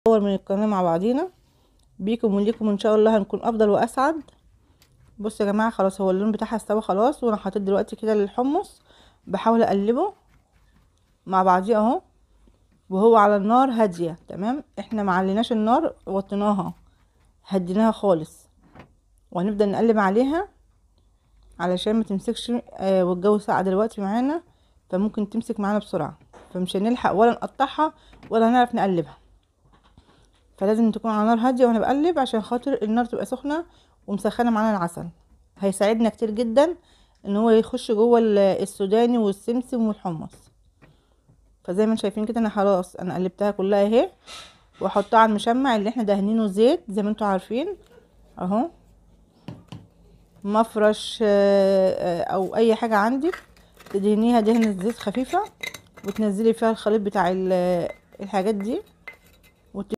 نصور من القناة مع بعضينا بيكم وليكم ان شاء الله هنكون افضل واسعد. بصوا يا جماعة، خلاص هو اللون بتاعها استوى خلاص، وانا حطيت دلوقتي كده الحمص بحاول اقلبه مع بعضيه اهو، وهو على النار هادية. تمام، احنا معليناش النار، وطيناها هديناها خالص، وهنفضل نقلب عليها علشان ما تمسكش. والجو ساقع دلوقتي معانا، فممكن تمسك معانا بسرعة، فمش هنلحق ولا نقطعها ولا هنعرف نقلبها. فلازم تكون على نار هاديه وانا بقلب، عشان خاطر النار تبقى سخنه ومسخنه معانا العسل. هيساعدنا كتير جدا ان هو يخش جوه السوداني والسمسم والحمص. فزي ما انتم شايفين كده، انا خلاص انا قلبتها كلها اهي، واحطها على المشمع اللي احنا دهنينه زيت زي ما انتم عارفين اهو. مفرش او اي حاجه عندك تدهنيها دهنه زيت خفيفه، وتنزلي فيها الخليط بتاع الحاجات دي